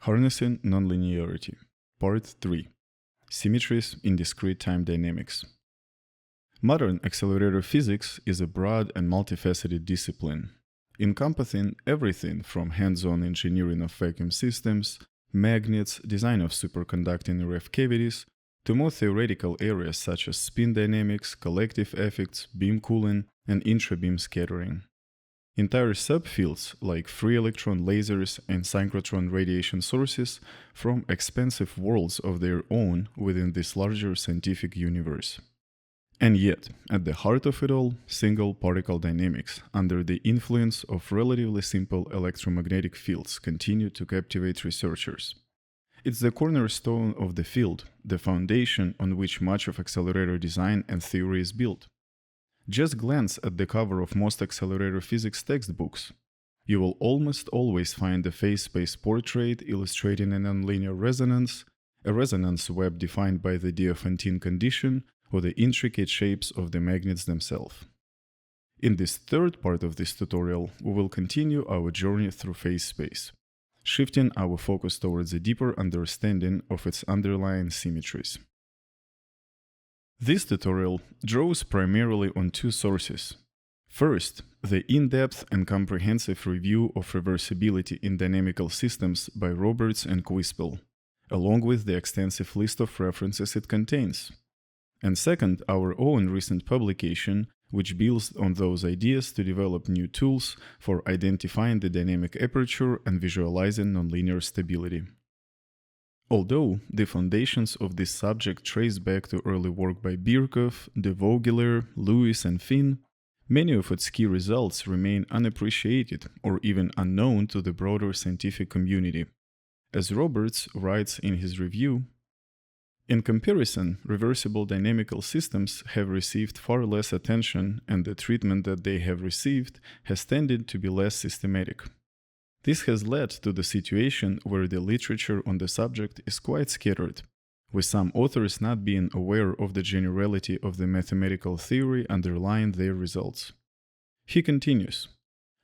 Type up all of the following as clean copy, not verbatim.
Harnessing Nonlinearity, Part 3 Symmetries in Discrete Time Dynamics. Modern accelerator physics is a broad and multifaceted discipline, encompassing everything from hands-on engineering of vacuum systems, magnets, design of superconducting RF cavities, to more theoretical areas such as spin dynamics, collective effects, beam cooling, and intra-beam scattering. Entire subfields like free electron lasers and synchrotron radiation sources form expansive worlds of their own within this larger scientific universe. And yet, at the heart of it all, single particle dynamics, under the influence of relatively simple electromagnetic fields, continue to captivate researchers. It's the cornerstone of the field, the foundation on which much of accelerator design and theory is built. Just glance at the cover of most accelerator physics textbooks. You will almost always find a phase space portrait illustrating a nonlinear resonance, a resonance web defined by the Diophantine condition, or the intricate shapes of the magnets themselves. In this third part of this tutorial, we will continue our journey through phase space, shifting our focus towards a deeper understanding of its underlying symmetries. This tutorial draws primarily on two sources. First, the in-depth and comprehensive review of reversibility in dynamical systems by Roberts and Quispel, along with the extensive list of references it contains. And second, our own recent publication, which builds on those ideas to develop new tools for identifying the dynamic aperture and visualizing nonlinear stability. Although the foundations of this subject trace back to early work by Birkhoff, de Vogelaar, Lewis, and Finn, many of its key results remain unappreciated or even unknown to the broader scientific community. As Roberts writes in his review, in comparison, reversible dynamical systems have received far less attention, and the treatment that they have received has tended to be less systematic. This has led to the situation where the literature on the subject is quite scattered, with some authors not being aware of the generality of the mathematical theory underlying their results. He continues,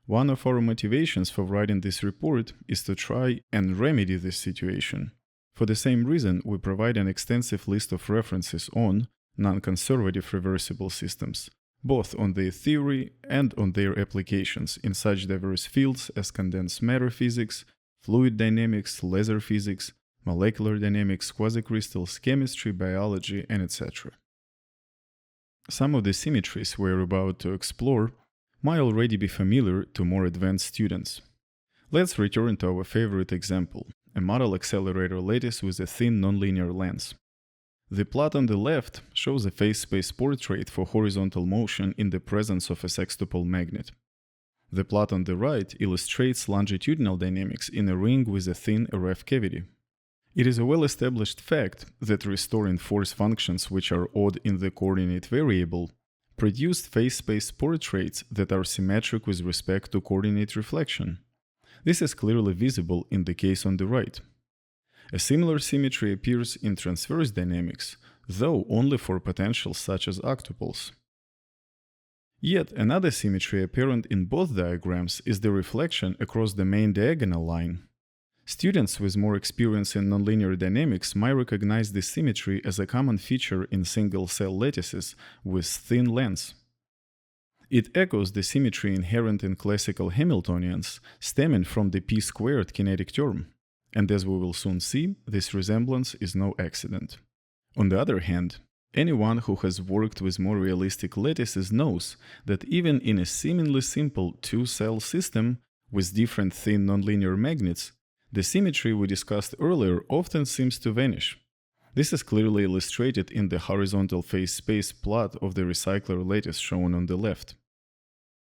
one of our motivations for writing this report is to try and remedy this situation. For the same reason, we provide an extensive list of references on non-conservative reversible systems, both on their theory and on their applications in such diverse fields as condensed matter physics, fluid dynamics, laser physics, molecular dynamics, quasicrystals, chemistry, biology, and etc. Some of the symmetries we're about to explore might already be familiar to more advanced students. Let's return to our favorite example, a model accelerator lattice with a thin nonlinear lens. The plot on the left shows a phase space portrait for horizontal motion in the presence of a sextupole magnet. The plot on the right illustrates longitudinal dynamics in a ring with a thin RF cavity. It is a well-established fact that restoring force functions which are odd in the coordinate variable produced phase space portraits that are symmetric with respect to coordinate reflection. This is clearly visible in the case on the right. A similar symmetry appears in transverse dynamics, though only for potentials such as octupoles. Yet another symmetry apparent in both diagrams is the reflection across the main diagonal line. Students with more experience in nonlinear dynamics might recognize this symmetry as a common feature in single-cell lattices with thin lens. It echoes the symmetry inherent in classical Hamiltonians, stemming from the p-squared kinetic term. And as we will soon see, this resemblance is no accident. On the other hand, anyone who has worked with more realistic lattices knows that even in a seemingly simple two-cell system with different thin nonlinear magnets, the symmetry we discussed earlier often seems to vanish. This is clearly illustrated in the horizontal phase space plot of the recycler lattice shown on the left.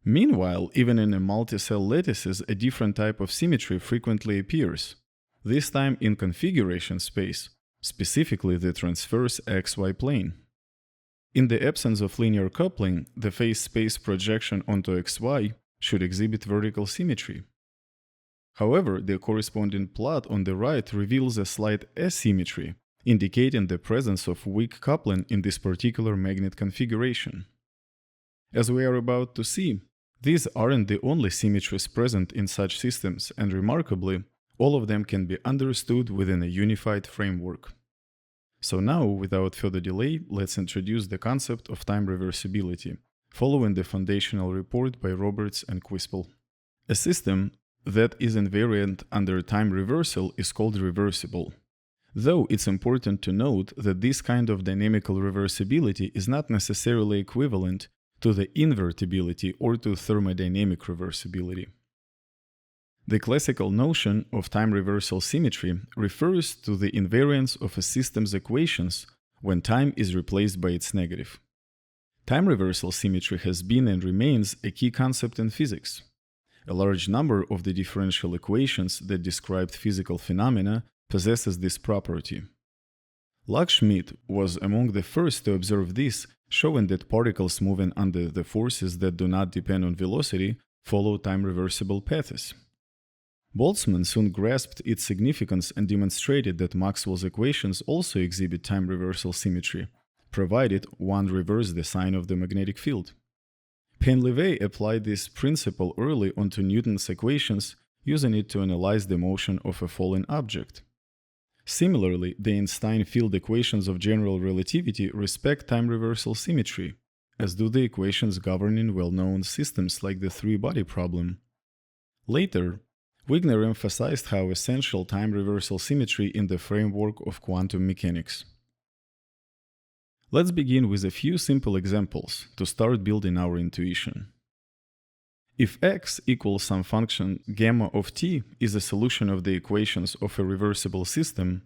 Meanwhile, even in a multi-cell lattices, a different type of symmetry frequently appears, this time in configuration space, specifically the transverse xy plane. In the absence of linear coupling, the phase space projection onto xy should exhibit vertical symmetry. However, the corresponding plot on the right reveals a slight asymmetry, indicating the presence of weak coupling in this particular magnet configuration. As we are about to see, these aren't the only symmetries present in such systems, and remarkably, all of them can be understood within a unified framework. So now, without further delay, let's introduce the concept of time reversibility, following the foundational report by Roberts and Quispel. A system that is invariant under time reversal is called reversible. Though it's important to note that this kind of dynamical reversibility is not necessarily equivalent to the invertibility or to thermodynamic reversibility. The classical notion of time reversal symmetry refers to the invariance of a system's equations when time is replaced by its negative. Time reversal symmetry has been and remains a key concept in physics. A large number of the differential equations that describe physical phenomena possesses this property. Schmidt was among the first to observe this, showing that particles moving under the forces that do not depend on velocity follow time-reversible paths. Boltzmann soon grasped its significance and demonstrated that Maxwell's equations also exhibit time-reversal symmetry, provided one reversed the sign of the magnetic field. Painlevé applied this principle early onto Newton's equations, using it to analyze the motion of a falling object. Similarly, the Einstein field equations of general relativity respect time reversal symmetry, as do the equations governing well-known systems like the three-body problem. Later, Wigner emphasized how essential time reversal symmetry in the framework of quantum mechanics. Let's begin with a few simple examples to start building our intuition. If x equals some function gamma of t is a solution of the equations of a reversible system,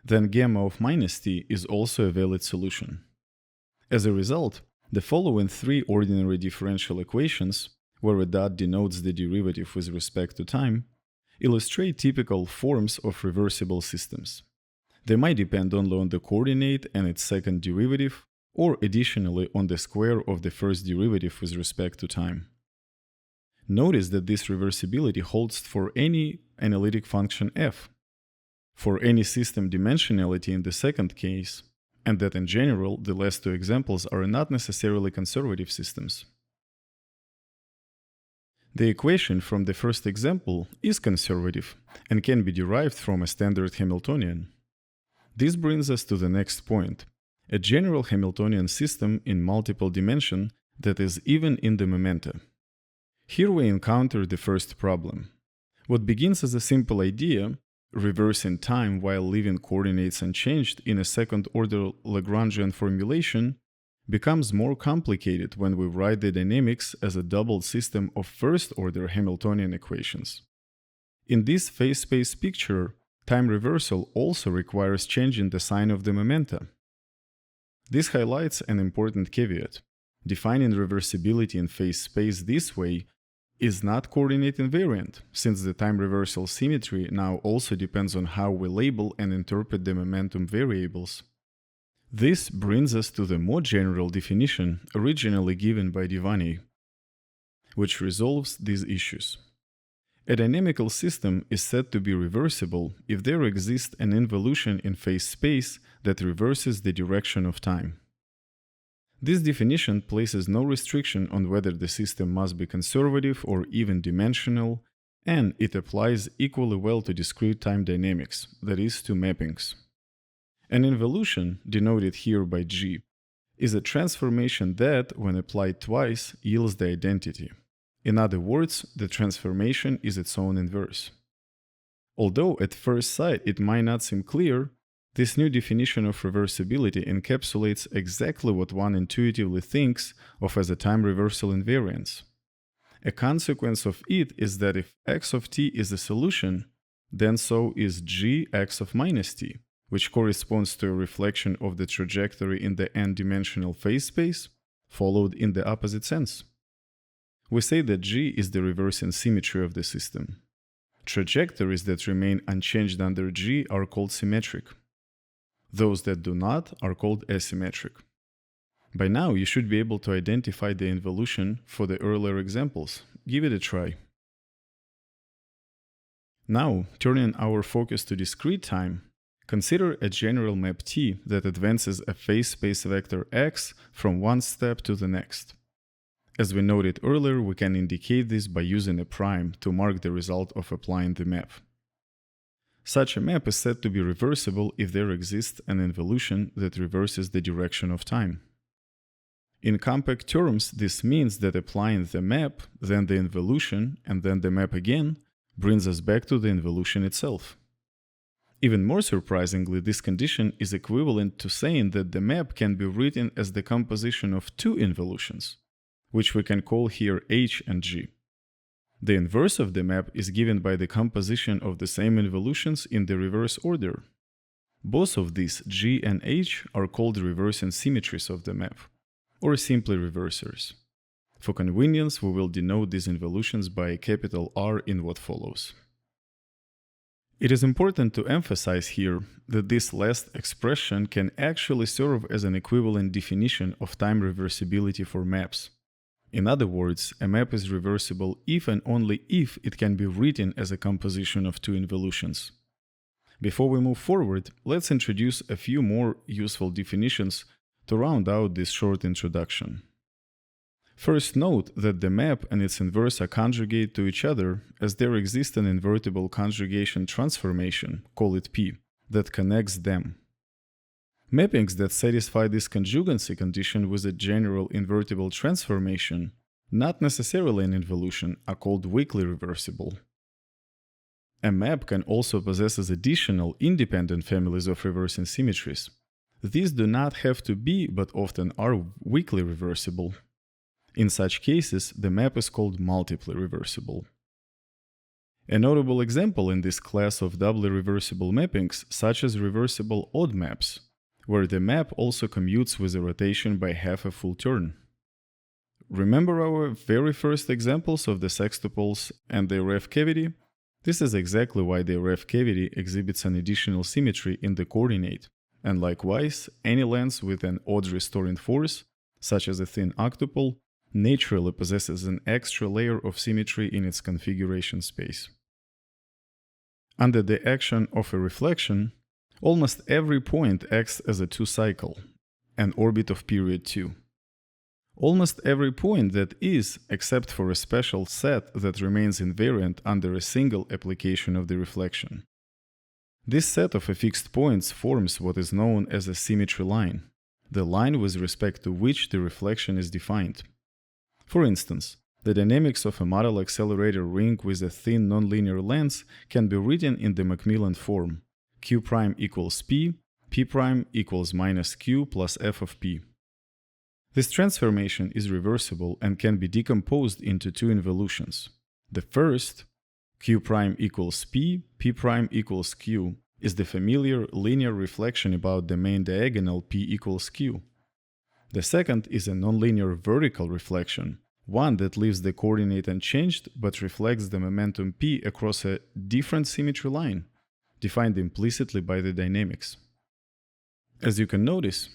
then gamma of minus t is also a valid solution. As a result, the following three ordinary differential equations, where a dot denotes the derivative with respect to time, illustrate typical forms of reversible systems. They might depend only on the coordinate and its second derivative, or additionally on the square of the first derivative with respect to time. Notice that this reversibility holds for any analytic function f, for any system dimensionality in the second case, and that in general the last two examples are not necessarily conservative systems. The equation from the first example is conservative and can be derived from a standard Hamiltonian. This brings us to the next point, a general Hamiltonian system in multiple dimension that is even in the momenta. Here we encounter the first problem. What begins as a simple idea, reversing time while leaving coordinates unchanged in a second-order Lagrangian formulation, becomes more complicated when we write the dynamics as a doubled system of first-order Hamiltonian equations. In this phase-space picture, time reversal also requires changing the sign of the momenta. This highlights an important caveat. Defining reversibility in phase space this way is not coordinate invariant, since the time reversal symmetry now also depends on how we label and interpret the momentum variables. This brings us to the more general definition originally given by Divani, which resolves these issues. A dynamical system is said to be reversible if there exists an involution in phase space that reverses the direction of time. This definition places no restriction on whether the system must be conservative or even dimensional, and it applies equally well to discrete time dynamics, that is, to mappings. An involution, denoted here by G, is a transformation that, when applied twice, yields the identity. In other words, the transformation is its own inverse. Although at first sight it might not seem clear, this new definition of reversibility encapsulates exactly what one intuitively thinks of as a time reversal invariance. A consequence of it is that if x of t is a solution, then so is g x of minus t, which corresponds to a reflection of the trajectory in the n-dimensional phase space, followed in the opposite sense. We say that g is the reversing symmetry of the system. Trajectories that remain unchanged under g are called symmetric. Those that do not are called asymmetric. By now, you should be able to identify the involution for the earlier examples. Give it a try. Now, turning our focus to discrete time, consider a general map T that advances a phase space vector x from one step to the next. As we noted earlier, we can indicate this by using a prime to mark the result of applying the map. Such a map is said to be reversible if there exists an involution that reverses the direction of time. In compact terms, this means that applying the map, then the involution, and then the map again, brings us back to the involution itself. Even more surprisingly, this condition is equivalent to saying that the map can be written as the composition of two involutions, which we can call here H and G. The inverse of the map is given by the composition of the same involutions in the reverse order. Both of these, G and H, are called reversing symmetries of the map, or simply reversers. For convenience, we will denote these involutions by a capital R in what follows. It is important to emphasize here that this last expression can actually serve as an equivalent definition of time reversibility for maps. In other words, a map is reversible if and only if it can be written as a composition of two involutions. Before we move forward, let's introduce a few more useful definitions to round out this short introduction. First, note that the map and its inverse are conjugate to each other as there exists an invertible conjugation transformation, call it P, that connects them. Mappings that satisfy this conjugancy condition with a general invertible transformation, not necessarily an involution, are called weakly reversible. A map can also possess additional independent families of reversing symmetries. These do not have to be, but often are, weakly reversible. In such cases, the map is called multiply reversible. A notable example in this class of doubly reversible mappings, such as reversible odd maps, where the map also commutes with a rotation by half a full turn. Remember our very first examples of the sextuplets and their ref cavity? This is exactly why the ref cavity exhibits an additional symmetry in the coordinate, and likewise, any lens with an odd restoring force, such as a thin octuple, naturally possesses an extra layer of symmetry in its configuration space. Under the action of a reflection, almost every point acts as a two-cycle, an orbit of period 2. Almost every point that is, except for a special set that remains invariant under a single application of the reflection. This set of affixed points forms what is known as a symmetry line, the line with respect to which the reflection is defined. For instance, the dynamics of a model accelerator ring with a thin nonlinear lens can be written in the Macmillan form: Q prime equals P, P prime equals minus Q plus F of P. This transformation is reversible and can be decomposed into two involutions. The first, Q prime equals P, P prime equals Q, is the familiar linear reflection about the main diagonal P equals Q. The second is a nonlinear vertical reflection, one that leaves the coordinate unchanged but reflects the momentum P across a different symmetry line, defined implicitly by the dynamics. As you can notice,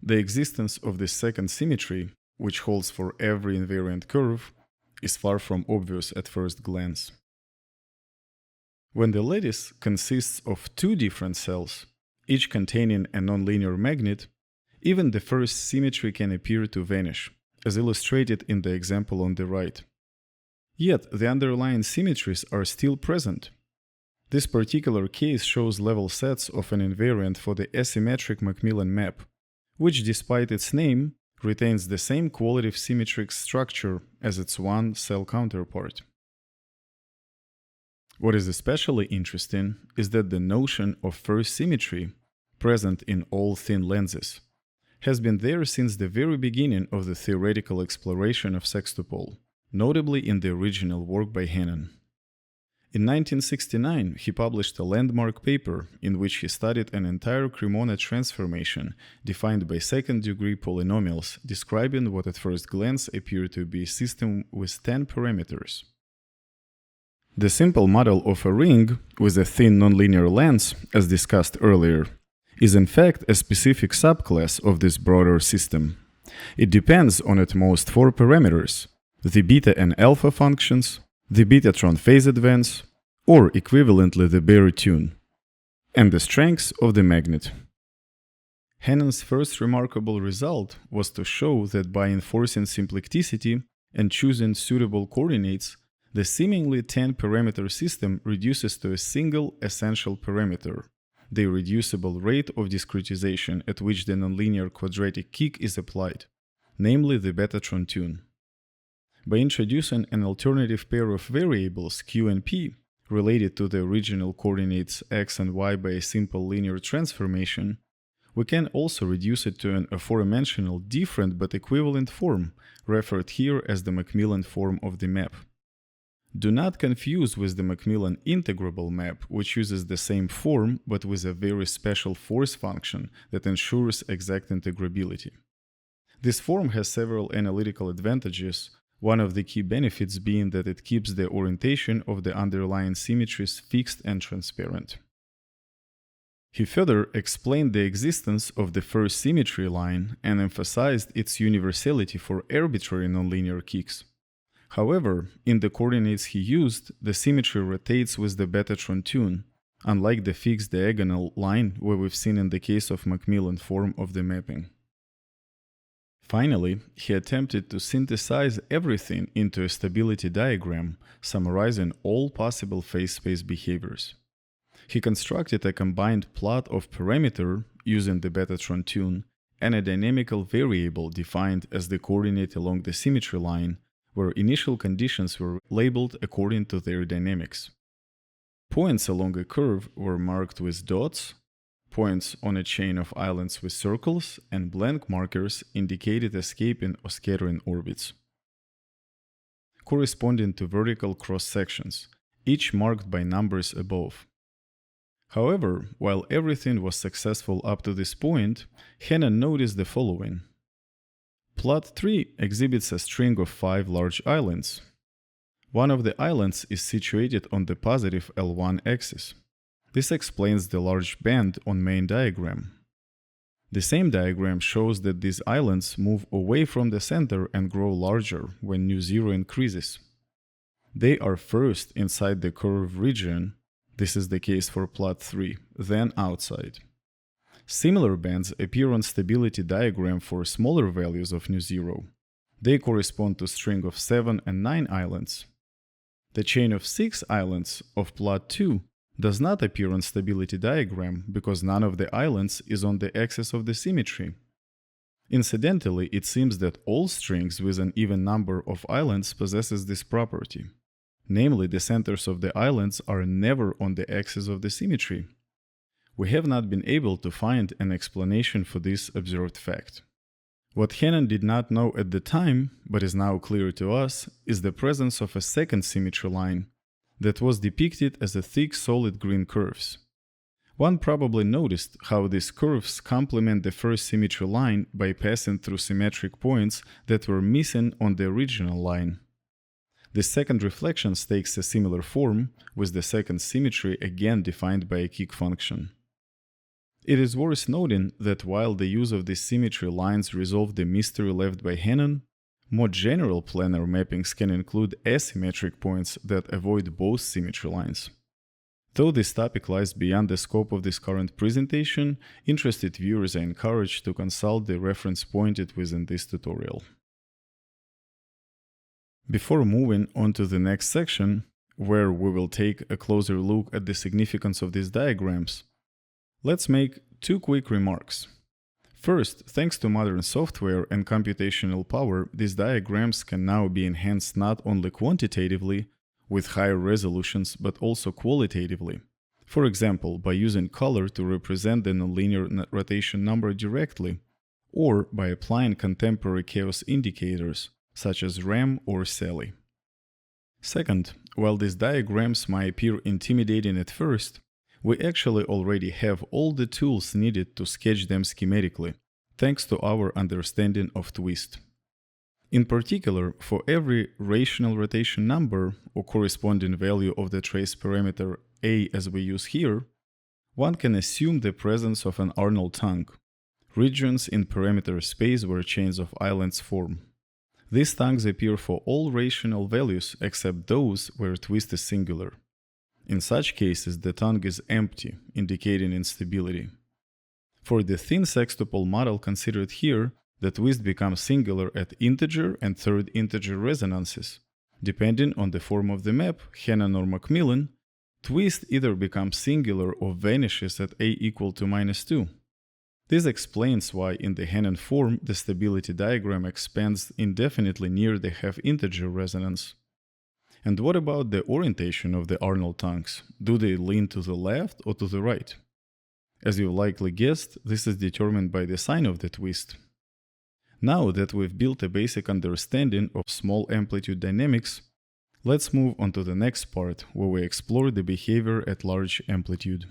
the existence of this second symmetry, which holds for every invariant curve, is far from obvious at first glance. When the lattice consists of two different cells, each containing a nonlinear magnet, even the first symmetry can appear to vanish, as illustrated in the example on the right. Yet the underlying symmetries are still present. This particular case shows level sets of an invariant for the asymmetric Macmillan map, which, despite its name, retains the same qualitative symmetric structure as its one-cell counterpart. What is especially interesting is that the notion of first symmetry, present in all thin lenses, has been there since the very beginning of the theoretical exploration of sextuple, notably in the original work by Hannon. In 1969, he published a landmark paper in which he studied an entire Cremona transformation defined by second-degree polynomials, describing what at first glance appeared to be a system with 10 parameters. The simple model of a ring with a thin nonlinear lens, as discussed earlier, is in fact a specific subclass of this broader system. It depends on at most 4 parameters: the beta and alpha functions, the betatron phase advance, or equivalently the Baire tune, and the strengths of the magnet. Hannon's first remarkable result was to show that by enforcing symplecticity and choosing suitable coordinates, The seemingly 10-parameter system reduces to a single essential parameter, the irreducible rate of discretization at which the nonlinear quadratic kick is applied, namely the Betatron tune. By introducing an alternative pair of variables q and p related to the original coordinates x and y by a simple linear transformation, we can also reduce it to an aforementioned different but equivalent form, referred here as the Macmillan form of the map. Do not confuse with the Macmillan integrable map, which uses the same form but with a very special force function that ensures exact integrability. This form has several analytical advantages, one of the key benefits being that it keeps the orientation of the underlying symmetries fixed and transparent. He further explained the existence of the first symmetry line and emphasized its universality for arbitrary nonlinear kicks. However, in the coordinates he used, the symmetry rotates with the Betatron tune, unlike the fixed diagonal line where we've seen in the case of Macmillan form of the mapping. Finally, he attempted to synthesize everything into a stability diagram, summarizing all possible phase space behaviors. He constructed a combined plot of parameter using the Betatron tune and a dynamical variable defined as the coordinate along the symmetry line, where initial conditions were labeled according to their dynamics. Points along a curve were marked with dots, points on a chain of islands with circles, and blank markers indicated escaping or scattering orbits, corresponding to vertical cross-sections, each marked by numbers above. However, while everything was successful up to this point, Hannon noticed the following. Plot 3 exhibits a string of 5 large islands. One of the islands is situated on the positive L1 axis. This explains the large band on main diagram. The same diagram shows that these islands move away from the center and grow larger when nu zero increases. They are first inside the curve region, this is the case for plot 3, then outside. Similar bands appear on stability diagram for smaller values of nu zero. They correspond to string of 7 and 9 islands. The chain of 6 islands of plot 2 does not appear on stability diagram because none of the islands is on the axis of the symmetry. Incidentally, it seems that all strings with an even number of islands possesses this property. Namely, the centers of the islands are never on the axis of the symmetry. We have not been able to find an explanation for this observed fact. What Hannon did not know at the time, but is now clear to us, is the presence of a second symmetry line that was depicted as a thick solid green curves. One probably noticed how these curves complement the first symmetry line by passing through symmetric points that were missing on the original line. The second reflection takes a similar form, with the second symmetry again defined by a kick function. It is worth noting that while the use of these symmetry lines resolved the mystery left by Hannon, more general planar mappings can include asymmetric points that avoid both symmetry lines. Though this topic lies beyond the scope of this current presentation, interested viewers are encouraged to consult the reference pointed within this tutorial. Before moving on to the next section, where we will take a closer look at the significance of these diagrams, let's make 2 quick remarks. First, thanks to modern software and computational power, these diagrams can now be enhanced not only quantitatively, with higher resolutions, but also qualitatively. For example, by using color to represent the nonlinear rotation number directly, or by applying contemporary chaos indicators, such as RAM or SALI. Second, while these diagrams might appear intimidating at first, we actually already have all the tools needed to sketch them schematically, thanks to our understanding of twist. In particular, for every rational rotation number or corresponding value of the trace parameter A as we use here, one can assume the presence of an Arnold tongue, regions in parameter space where chains of islands form. These tongues appear for all rational values except those where twist is singular. In such cases, the tongue is empty, indicating instability. For the thin sextuple model considered here, the twist becomes singular at integer and third integer resonances, Depending on the form of the map, Hannon or Macmillan, twist either becomes singular or vanishes at a equal to -2. This explains why in the Hannon form the stability diagram expands indefinitely near the half-integer resonance. And what about the orientation of the Arnold tongues? Do they lean to the left or to the right? As you likely guessed, this is determined by the sign of the twist. Now that we've built a basic understanding of small amplitude dynamics, let's move on to the next part where we explore the behavior at large amplitude.